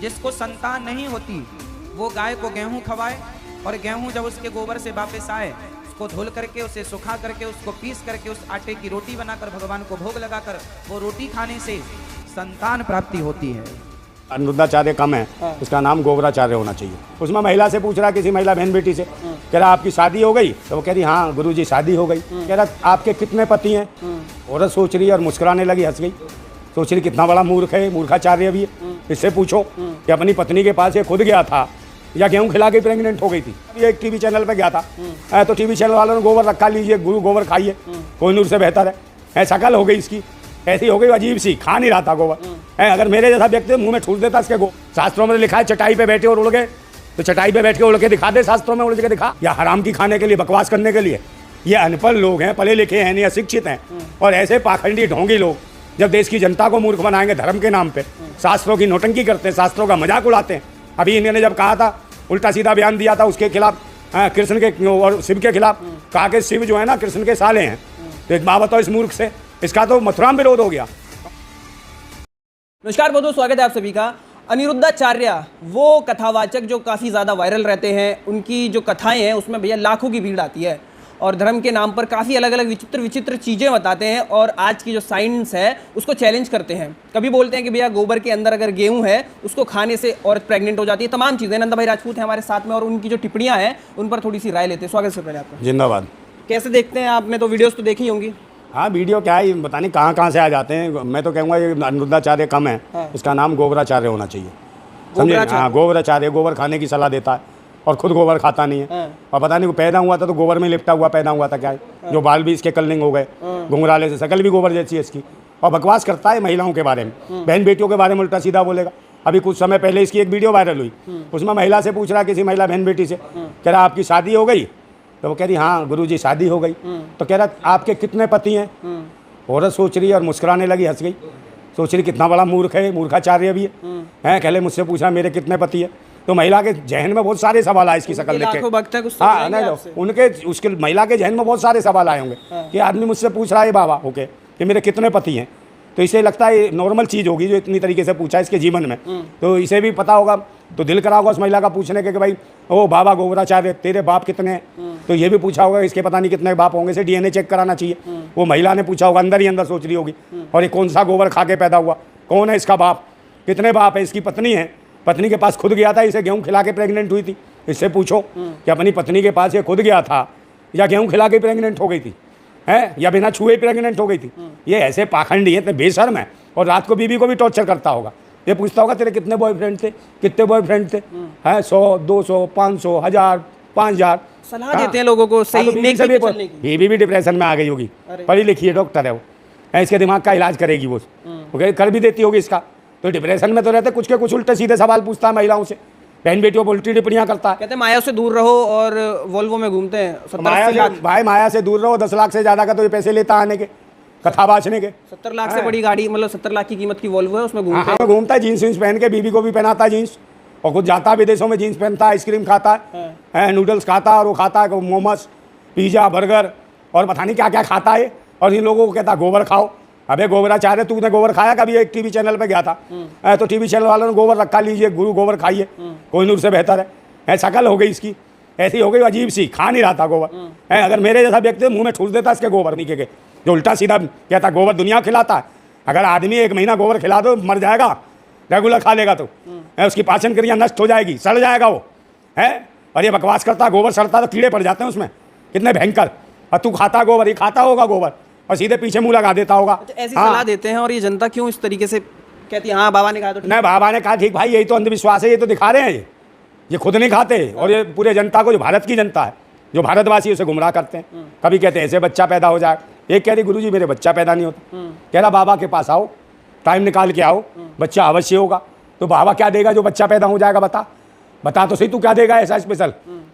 जिसको संतान नहीं होती वो गाय को गेहूं खवाए और गेहूं जब उसके गोबर से वापस आए उसको धुल करके उसे सुखा करके उसको पीस करके उस आटे की रोटी बनाकर भगवान को भोग लगाकर वो रोटी खाने से संतान प्राप्ति होती है। अनुरुद्धाचार्य कम है, उसका नाम गोबराचार्य होना चाहिए। उसमें महिला से पूछ रहा, किसी महिला बहन बेटी से, कह रहा आपकी शादी हो गई? तो वो कह रही हाँ गुरुजी शादी हो गई। कह रहा आपके कितने पति हैं? औरत सोच रही और मुस्कुराने लगी, हंस गई, सोच रही कितना बड़ा मूर्ख है, मूर्खाचार्य भी है। इससे पूछो कि अपनी पत्नी के पास ये खुद गया था या गेहूं खिला के प्रेग्नेंट हो गई थी। ये एक टीवी चैनल पे गया था, तो टीवी चैनल वालों ने गोबर रखा, लीजिए गुरु गोबर खाइए, कोहिनूर से बेहतर है। शकल हो गई इसकी, ऐसी हो गई अजीब सी, खा नहीं रहा था गोबर। अगर मेरे जैसा व्यक्ति मुंह में ठूस देता इसके गोबर। शास्त्रों में लिखा है चटाई पे बैठे और उड़ गए, तो चटाई पे बैठ के उड़ के दिखा दे, शास्त्रों में उड़ के दिखा, या हराम की खाने के लिए, बकवास करने के लिए। ये अनपढ़ लोग हैं, पढ़े लिखे हैं नहीं, अशिक्षित हैं, और ऐसे पाखंडी ढोंगी लोग जब देश की जनता को मूर्ख बनाएंगे धर्म के नाम पे, शास्त्रों की नौटंकी करते हैं, शास्त्रों का मजाक उड़ाते हैं। अभी इन्होंने जब कहा था, उल्टा सीधा बयान दिया था उसके खिलाफ, कृष्ण के और शिव के खिलाफ, कहा कि शिव जो है ना कृष्ण के साले हैं। तो एक बात बताओ इस मूर्ख से, इसका तो मथुरा में विरोध हो गया। नमस्कार, बहुत बहुत स्वागत है आप सभी का। अनिरुद्धाचार्य वो कथावाचक जो काफ़ी ज़्यादा वायरल रहते हैं, उनकी जो कथाएं हैं उसमें भैया लाखों की भीड़ आती है और धर्म के नाम पर काफ़ी अलग अलग विचित्र विचित्र चीज़ें बताते हैं और आज की जो साइंस है उसको चैलेंज करते हैं। कभी बोलते हैं कि भैया गोबर के अंदर अगर गेहूं है उसको खाने से औरत प्रेग्नेंट हो जाती है, तमाम चीज़ें। नंदा भाई राजपूत हैं हमारे साथ में और उनकी जो टिप्पणियाँ हैं उन पर थोड़ी सी राय लेते हैं। स्वागत से पहले आपका। जिंदाबाद। कैसे देखते हैं आपने? तो वीडियोज़ तो देखी होंगी। हाँ, वीडियो क्या है पता नहीं कहाँ से आ जाते हैं। मैं तो कहूँगा ये अनुरुद्धाचार्य कम है, उसका नाम गोबराचार्य होना चाहिए, समझे? हाँ, गोबराचार्य गोबर खाने की सलाह देता है और खुद गोबर खाता नहीं है। और पता नहीं पैदा हुआ था तो गोबर में लिपटा हुआ पैदा हुआ था, क्या है जो बाल भी इसके कलनिंग हो गए, घुंघराले से, शकल भी गोबर जैसी है इसकी। और बकवास करता है महिलाओं के बारे में, बहन बेटियों के बारे में उल्टा सीधा बोलेगा। अभी कुछ समय पहले इसकी एक वीडियो वायरल हुई, उसमें महिला से पूछ रहा, किसी महिला बहन बेटी से, कह रहा आपकी शादी हो गई? तो वो कह रही हाँ गुरुजी शादी हो गई। तो कह रहा आपके कितने पति हैं? औरत सोच रही और मुस्कुराने लगी, हंस गई, सोच रही कितना बड़ा मूर्ख है, मूर्खाचार्य भी है। कहले मुझसे पूछा मेरे कितने पति है? तो महिला के जहन में बहुत सारे सवाल आए इसकी शक्ल देख के। हाँ नहीं, उनके उसके महिला के जहन में बहुत सारे सवाल आए होंगे कि आदमी मुझसे पूछ रहा है बाबा होके कि मेरे कितने पति हैं। तो इसे लगता है नॉर्मल चीज़ होगी जो इतनी तरीके से पूछा इसके जीवन में, तो इसे भी पता होगा, तो दिल करा होगा उस महिला का पूछने के कि भाई ओ बाबा गोबराचार्य तेरे बाप कितने हैं? तो ये भी पूछा होगा इसके पता नहीं कितने बाप होंगे, इसे DNA चेक कराना चाहिए। वो महिला ने पूछा होगा, अंदर ही अंदर सोच रही होगी, और ये कौन सा गोबर खा के पैदा हुआ, कौन है इसका बाप, कितने बाप है? इसकी पत्नी है, पत्नी के पास खुद गया था, इसे गेहूँ खिला के प्रेग्नेंट हुई थी। इससे पूछो कि अपनी पत्नी के पास ये खुद गया था या गेहूँ खिला के प्रेग्नेंट हो गई थी, है या बिना छुए प्रेग्नेंट हो गई थी। ये ऐसे पाखंडी है, तो बेशर्म है, और रात को बीवी को भी टॉर्चर करता होगा। ये पूछता होगा तेरे कितने बॉयफ्रेंड थे, कितने बॉयफ्रेंड थे, हैं 100 200 500 1000 5000 सलाह देते हैं लोगों को सही नेक पे चलने की। बीवी भी डिप्रेशन में आ गई होगी, पढ़ी लिखी है, डॉक्टर है वो, इसके दिमाग का इलाज करेगी वो कर भी देती होगी इसका। तो डिप्रेशन में तो रहते कुछ के कुछ उल्टे सीधे सवाल पूछता है महिलाओं से, बहन बेटियों पर उल्टी टिप्पणियां करता है। कहते हैं माया से दूर रहो और वोल्वो में घूमते हैं। भाई माया से दूर रहो, 10 लाख से ज्यादा का तो ये पैसे लेता आने के, कथा बाचने के। 70 लाख से बड़ी गाड़ी, मतलब 70 लाख की कीमत की वोल्वो है, उसमें घूमता है, जीन्स वीन्स पहन के, बीवी को भी पहनाता है जीन्स, और खुद जाता है विदेशों में, जीन्स पहनता है, आइसक्रीम खाता है, नूडल्स खाता है, और वो खाता है मोमोस, पिज्जा, बर्गर, और पता नहीं क्या क्या खाता है, और इन लोगों को कहता है गोबर खाओ। अबे गोबराचार्य तूने गोबर खाया? कभी एक टीवी चैनल पे गया था, तो टीवी चैनल वालों ने गोबर रखा, लीजिए गुरु गोबर खाइए, कोहिनूर से बेहतर है। शकल हो गई इसकी, ऐसी हो गई अजीब सी, खा नहीं रहा था गोबर। अगर मेरे जैसा व्यक्ति मुंह में ठूस देता इसके गोबर नीचे के, जो उल्टा सीधा कहता गोबर दुनिया खिलाता है। अगर आदमी 1 महीना गोबर खिला दो मर जाएगा, रेगुलर खा लेगा तो उसकी पाचन क्रिया नष्ट हो जाएगी, सड़ जाएगा वो, है। और ये बकवास करता, गोबर सड़ता तो कीड़े पड़ जाते हैं उसमें, कितने भयंकर। और तू खाता गोबर, ये खाता होगा गोबर और सीधे पीछे मुंह लगा देता होगा। ऐसी सलाह देते हैं और ये जनता क्यों इस तरीके से कहती है? हाँ बाबा ने कहा तो नहीं, बाबा ने कहा ठीक भाई, यही तो अंधविश्वास है, ये तो दिखा रहे हैं, ये खुद नहीं खाते, और ये पूरे जनता को, जो भारत की जनता है, जो भारतवासी, उसे गुमराह करते हैं। कभी कहते हैं ऐसे बच्चा पैदा हो जाए, एक कह रही गुरुजी मेरे बच्चा पैदा नहीं होता, कह रहा बाबा के पास आओ, टाइम निकाल के आओ, बच्चा अवश्य होगा। तो बाबा क्या देगा जो बच्चा पैदा हो जाएगा? बता तो सही, तू क्या देगा ऐसा स्पेशल?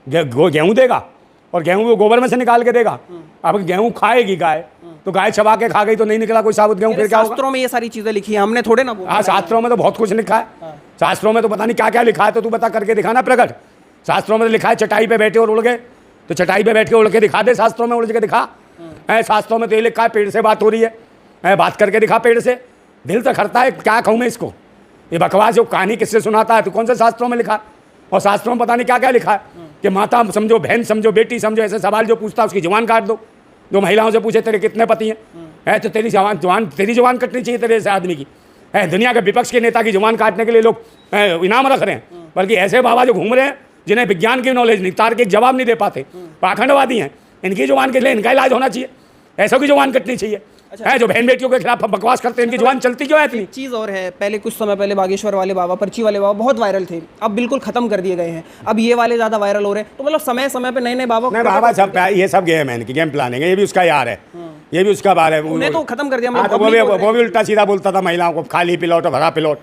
गेहूँ देगा, और गेहूँ वो गोबर में से निकाल के देगा। अब गेहूँ खाएगी गाय, तो गाय चबा के खा गई तो नहीं निकला कोई साबुत गेहूँ, फिर क्या होगा? शास्त्रों में ये सारी चीजें लिखी है, हमने थोड़े ना बोला। हाँ, शास्त्रों में तो बहुत कुछ लिखा है, शास्त्रों में तो पता नहीं क्या क्या लिखा है, तो तू बता करके दिखाना प्रकट। शास्त्रों में तो लिखा है चटाई पे बैठे और उड़ गए, तो चटाई पे बैठ के उड़ के दिखा दे, शास्त्रों में उड़ के दिखा। शास्त्रों में तो ये लिखा है पेड़ से बात हो रही है, बात करके दिखा पेड़ से। दिल तो करता है क्या कहूँ मैं इसको, ये बकवास जो कहानी किससे सुनाता है? तो कौन से शास्त्रों में लिखा है? और शास्त्रों में पता नहीं क्या क्या लिखा है कि माता समझो, बहन समझो, बेटी समझो, ऐसे सवाल जो पूछता है उसकी जुबान काट दो। जो महिलाओं से पूछे तेरे कितने पति हैं, तो तेरी जुबान कटनी चाहिए तेरे ऐसे आदमी की। है दुनिया के विपक्ष के नेता की जुबान काटने के लिए लोग इनाम रख रहे हैं, बल्कि ऐसे बाबा जो घूम रहे हैं जिन्हें विज्ञान की नॉलेज नहीं, तार्किक जवाब नहीं दे पाते, पाखंडवादी हैं, इनकी जुबान के लिए इनका इलाज होना चाहिए, ऐसों की जुबान कटनी चाहिए। है जो बहन बेटियों के खिलाफ बकवास करते हैं, इनकी जुबान चलती क्यों है इतनी? चीज़ और है, पहले कुछ समय पहले बागेश्वर वाले बाबा, पर्ची वाले बाबा बहुत वायरल थे, अब बिल्कुल खत्म कर दिए गए हैं, अब ये वाले ज़्यादा वायरल हो रहे हैं। तो मतलब समय समय पे नए नए बाबा, नहीं बाबा सब ये सब गेम है, इनकी गेम प्लानिंग है, ये भी उसका यार है, ये भी उसका बार है। उन्हें तो खत्म कर दिया। हाँ, तो वो भी उल्टा सीधा बोलता था महिलाओं को, खाली पिलौट और भरा पिलौट,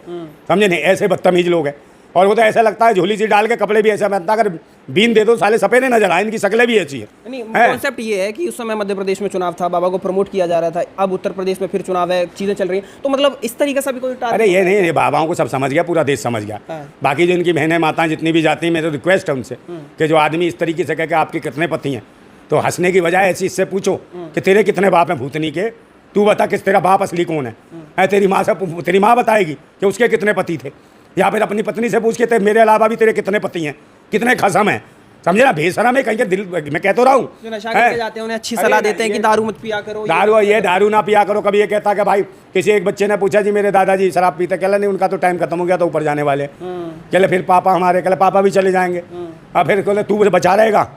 समझे नहीं? ऐसे बदतमीज लोग हैं। और वो तो ऐसा लगता है झोली सी डाल के कपड़े भी ऐसा पहनता, अगर बीन दे दो साले सफेद नजर आए, इनकी शक्लें भी ऐसी है। नहीं, कॉन्सेप्ट ये है कि उस समय मध्य प्रदेश में चुनाव था, बाबा को प्रमोट किया जा रहा था, अब उत्तर प्रदेश में फिर चुनाव है, चीजें चल रही हैं, तो मतलब इस तरीके से भी कोई अरे ये नहीं, ये बाबाओं को सब समझ गया, पूरा देश समझ गया। बाकी जो इनकी बहनें माताएं जितनी भी जाती हैं, मेरी रिक्वेस्ट है उनसे कि जो आदमी इस तरीके से कहे कि आपके कितने पति हैं, तो हंसने की बजाय ऐसी इससे पूछो कि तेरे कितने बाप हैं भूतनी के, तू बता किस तेरा बाप असली कौन है? तेरी माँ से, तेरी माँ बताएगी कि उसके कितने पति थे, या फिर अपनी पत्नी से पूछ के मेरे अलावा भी तेरे कितने पति हैं, कितने खसम हैं, समझे ना? बेशरम है कहीं के दिल, मैं कह तो रहा हूँ। जो नशा करके जाते हैं उन्हें अच्छी सलाह देते हैं कि दारू मत पिया करो, दारू ना पिया करो। कभी ये कहता कि भाई, किसी एक बच्चे ने पूछा जी मेरे दादाजी शराब पीते, कहला नहीं उनका तो टाइम खत्म हो गया, तो ऊपर जाने वाले। कहले फिर पापा हमारे, कहले पापा भी चले जाएंगे। अब फिर कहले तू बचा रहेगा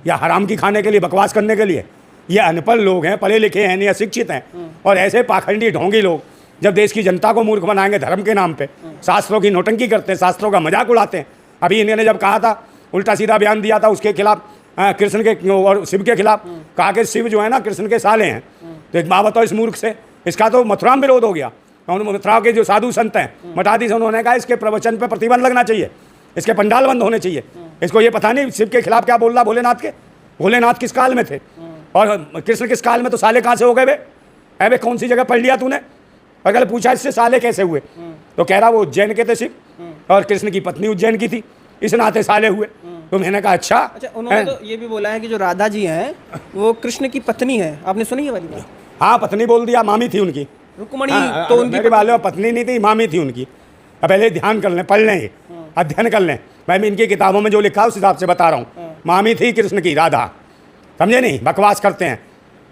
या हराम की खाने के लिए, बकवास करने के लिए? ये अनपढ़ लोग हैं, पढ़े लिखे हैं नहीं, अशिक्षित हैं, और ऐसे पाखंडी ढोंगी लोग जब देश की जनता को मूर्ख बनाएंगे धर्म के नाम पे, शास्त्रों की नोटंकी करते हैं, शास्त्रों का मजाक उड़ाते हैं। अभी इन्होंने जब कहा था, उल्टा सीधा बयान दिया था उसके खिलाफ, कृष्ण के और शिव के खिलाफ, कहा कि शिव जो है ना कृष्ण के साले हैं। तो एक बात बताओ इस मूर्ख से, इसका तो मथुरा में विरोध हो गया। मथुरा के जो साधु संत हैं मठाधीश, उन्होंने कहा इसके प्रवचन पर प्रतिबंध लगना चाहिए, इसके पंडाल बंद होने चाहिए। इसको ये पता नहीं शिव के खिलाफ क्या बोल रहा, भोलेनाथ के। भोलेनाथ किस काल में थे और कृष्ण किस काल में, तो साले कहाँ से हो गए वे? अबे कौन सी जगह पढ़ लिया तूने? अगर पूछा इससे साले कैसे हुए, तो कह रहा वो उज्जैन के थे शिव और कृष्ण की पत्नी उज्जैन की थी, इस नाते साले हुए। तो मैंने कहा अच्छा। उन्होंने तो ये भी बोला है कि जो राधा जी हैं वो कृष्ण की पत्नी है, आपने सुनी है वाली बात? हाँ पत्नी बोल दिया, मामी थी उनकी, रुक्मणी। तो उनकी वाले पत्नी नहीं थी, मामी थी उनकी। अब पहले ध्यान कर लें, पढ़ लें, अध्ययन कर लें। मैं इनकी किताबों में जो लिखा है उस हिसाब से बता रहा हूँ। मामी थी कृष्ण की, राधा, समझे नहीं? बकवास करते हैं।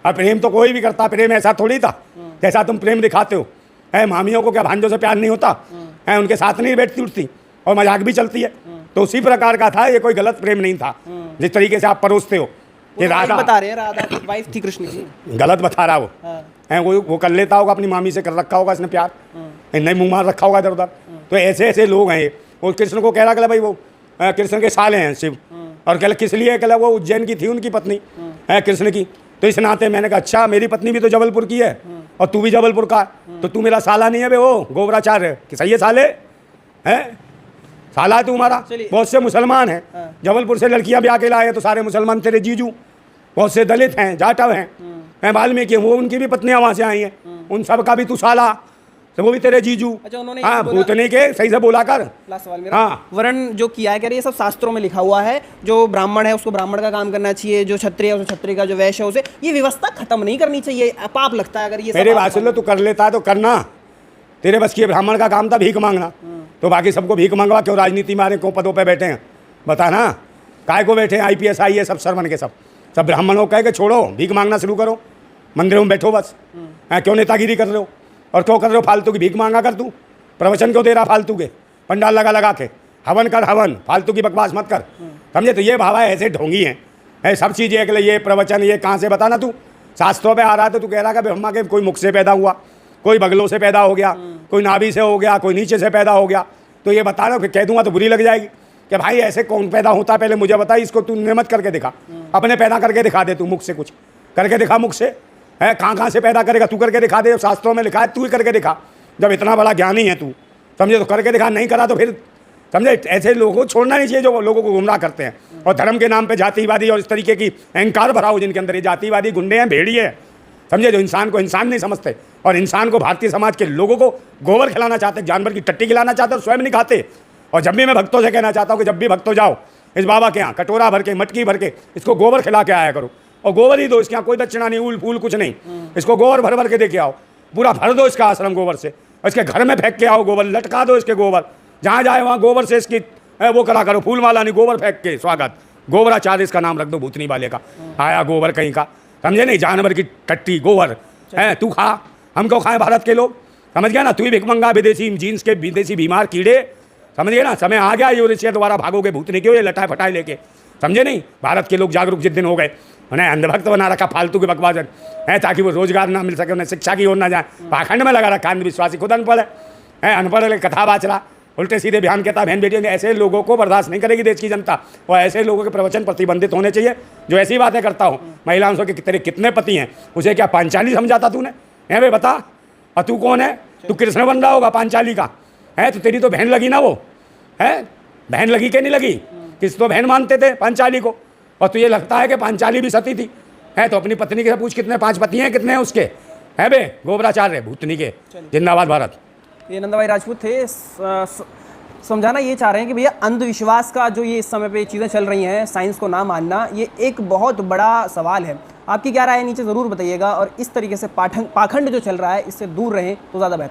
अब प्रेम तो कोई भी करता, प्रेम ऐसा थोड़ी था जैसा तुम प्रेम दिखाते हो। है मामियों को क्या भांजों से प्यार नहीं होता है? उनके साथ नहीं बैठती उठती और मजाक भी चलती है। तो उसी प्रकार का था, ये कोई गलत प्रेम नहीं था जिस तरीके से आप परोसते हो। ये राधा बता रहे हैं, राधा वाइफ थी कृष्ण की, गलत बता रहा वो है। वो कर लेता होगा, अपनी मामी से कर रखा होगा इसने प्यार, नहीं मुँह मार रखा होगा इधर उधर। तो ऐसे ऐसे लोग हैं। वो कृष्ण को कह रहा कि भाई वो कृष्ण के साले हैं शिव, और कह किस लिए? कह वो उज्जैन की थी उनकी पत्नी है कृष्ण की। तो इस नाते मैंने कहा अच्छा, मेरी पत्नी भी तो जबलपुर की है और तू भी जबलपुर का है, तो तू मेरा साला नहीं है बे? वो गोबराचार्य कि सही है साले, है साला है तू हमारा। बहुत से मुसलमान हैं जबलपुर से लड़कियां ब्याह के लाए, तो सारे मुसलमान तेरे जीजू। बहुत से दलित हैं, जाटव हैं, वाल्मीकि, वो उनकी भी पत्नियां वहाँ से आई हैं, उन सब का भी तू साला, तो वो भी तेरे जीजू। अच्छा, उन्होंने हाँ भूतनी के, सही से बोला कर। हाँ, वर्ण जो किया है, कह रही है सब शास्त्रों में लिखा हुआ है, जो ब्राह्मण है उसको ब्राह्मण का काम करना चाहिए, जो क्षत्रिय है उसको क्षत्रिय का, जो वैश्य है उसे ये व्यवस्था खत्म नहीं करनी चाहिए। पाप लगता है अगर ये। मेरे बात सुन लो, तू कर लेता है तो करना, तेरे बस की ब्राह्मण का काम था भीख मांगना, तो बाकी सबको भीख मंगवा। क्यों राजनीति में आ रहे, क्यों पदों पे बैठे हैं बता ना? काय को बैठे हैं IPS IAS सब सरवन के, सब ब्राह्मणों कह के छोड़ो, भीख मांगना शुरू करो, मंदिरों में बैठो बस। क्यों नेतागिरी कर रहे हो और क्यों कर रहे हो फालतू की भीख मांगा कर? तू प्रवचन क्यों दे रहा फालतू के, पंडाल लगा लगा के? हवन कर हवन, फालतू की बकवास मत कर, समझे? तो ये भावा ऐसे ढोंगी हैं, सब चीज़ें अगले, ये प्रवचन ये कहाँ से बताना? तू शास्त्रों पे आ रहा था, तू कह रहा कि ब्रह्मा के कोई मुख से पैदा हुआ, कोई बगलों से पैदा हो गया, कोई नाभि से हो गया, कोई नीचे से पैदा हो गया। तो ये बता रहा, फिर कह दूंगा तो बुरी लग जाएगी कि भाई ऐसे कौन पैदा होता है, पहले मुझे बता। इसको तू नियमत करके दिखा, अपने पैदा करके दिखा दे, तू मुख से कुछ करके दिखा, मुख से है कहाँ से पैदा करेगा? तू करके दिखा दे, शास्त्रों में लिखा है, तू ही करके दिखा। जब इतना बड़ा ज्ञानी है तू, समझे, तो करके दिखा। नहीं करा तो फिर समझे, ऐसे लोगों को छोड़ना नहीं चाहिए जो लोगों को गुमराह करते हैं और धर्म के नाम पे जातिवादी और इस तरीके की अहंकार भरा हो जिनके अंदर। ये जातिवादी गुंडे हैं, भेड़िए हैं, समझे, जो इंसान को इंसान नहीं समझते और इंसान को, भारतीय समाज के लोगों को गोबर खिलाना चाहते, जानवर की टट्टी खिलाना चाहते और स्वयं नहीं खाते। और जब भी मैं भक्तों से कहना चाहता हूँ कि जब भी भक्तों जाओ इस बाबा के यहाँ, कटोरा भर के, मटकी भर के इसको गोबर खिला के आया करो, और गोबर ही दो, इसके यहाँ कोई दक्षिणा नहीं, ऊल फूल कुछ नहीं, इसको गोबर भर भर के दे के आओ, पूरा भर दो इसका आश्रम गोबर से। इसके घर में फेंक के आओ गोबर, लटका दो इसके गोबर, जहाँ जाए वहाँ गोबर से इसकी वो करा करो, फूल माला नहीं, गोबर फेंक के स्वागत। गोबराचार्य इसका नाम रख दो भूतनी वाले का, आया गोबर कहीं का, समझे नहीं, जानवर की टट्टी गोबर है, तू खा, हम क्यों खाएं भारत के लोग, समझ गया ना, तू ही भिखमंगा विदेशी जीन्स के विदेशी बीमार कीड़े, समझ गए ना, समय आ गया यूरेशिया दोबारा भागोगे भूतनी के, ये लटाए फटाए लेके, समझे नहीं, भारत के लोग जागरूक जिस दिन हो गए, उन्हें अंधभक्त बना रखा फालतू के बकवास है, ताकि वो रोजगार ना मिल सके, उन्हें शिक्षा की ओर ना जाए, पाखंड में लगा रखा, अंधविश्वासी खुद अनपढ़ है, अनपढ़ कथा बाचरा, उल्टे सीधे बयान कहता है, बहन बेटियों ने, ऐसे लोगों को बर्दाश्त नहीं करेगी देश की जनता, और ऐसे लोगों के प्रवचन प्रतिबंधित होने चाहिए जो ऐसी बातें करता हो। महिलाओं के तेरे कितने पति हैं, उसे क्या पांचाली समझाता तूने, है भाई बता, और तू कौन है, तू कृष्ण बन रहा होगा पांचाली का, है तो तेरी तो बहन लगी ना, वो है बहन लगी कि नहीं लगी, किस तो बहन मानते थे पांचाली को, और तुझे लगता है कि पांचाली भी सती थी, है तो अपनी पत्नी के पूछ कितने 5 पति हैं, कितने हैं उसके, है बे गोबराचार्य भूतनी के, जिंदाबाद भारत। ये नंदा भाई राजपूत थे, समझाना ये चाह रहे हैं कि भैया अंधविश्वास का जो ये इस समय पे चीज़ें चल रही हैं, साइंस को ना मानना, ये एक बहुत बड़ा सवाल है। आपकी क्या राय है नीचे ज़रूर बताइएगा, और इस तरीके से पाखंड जो चल रहा है इससे दूर रहें तो ज़्यादा बेहतर।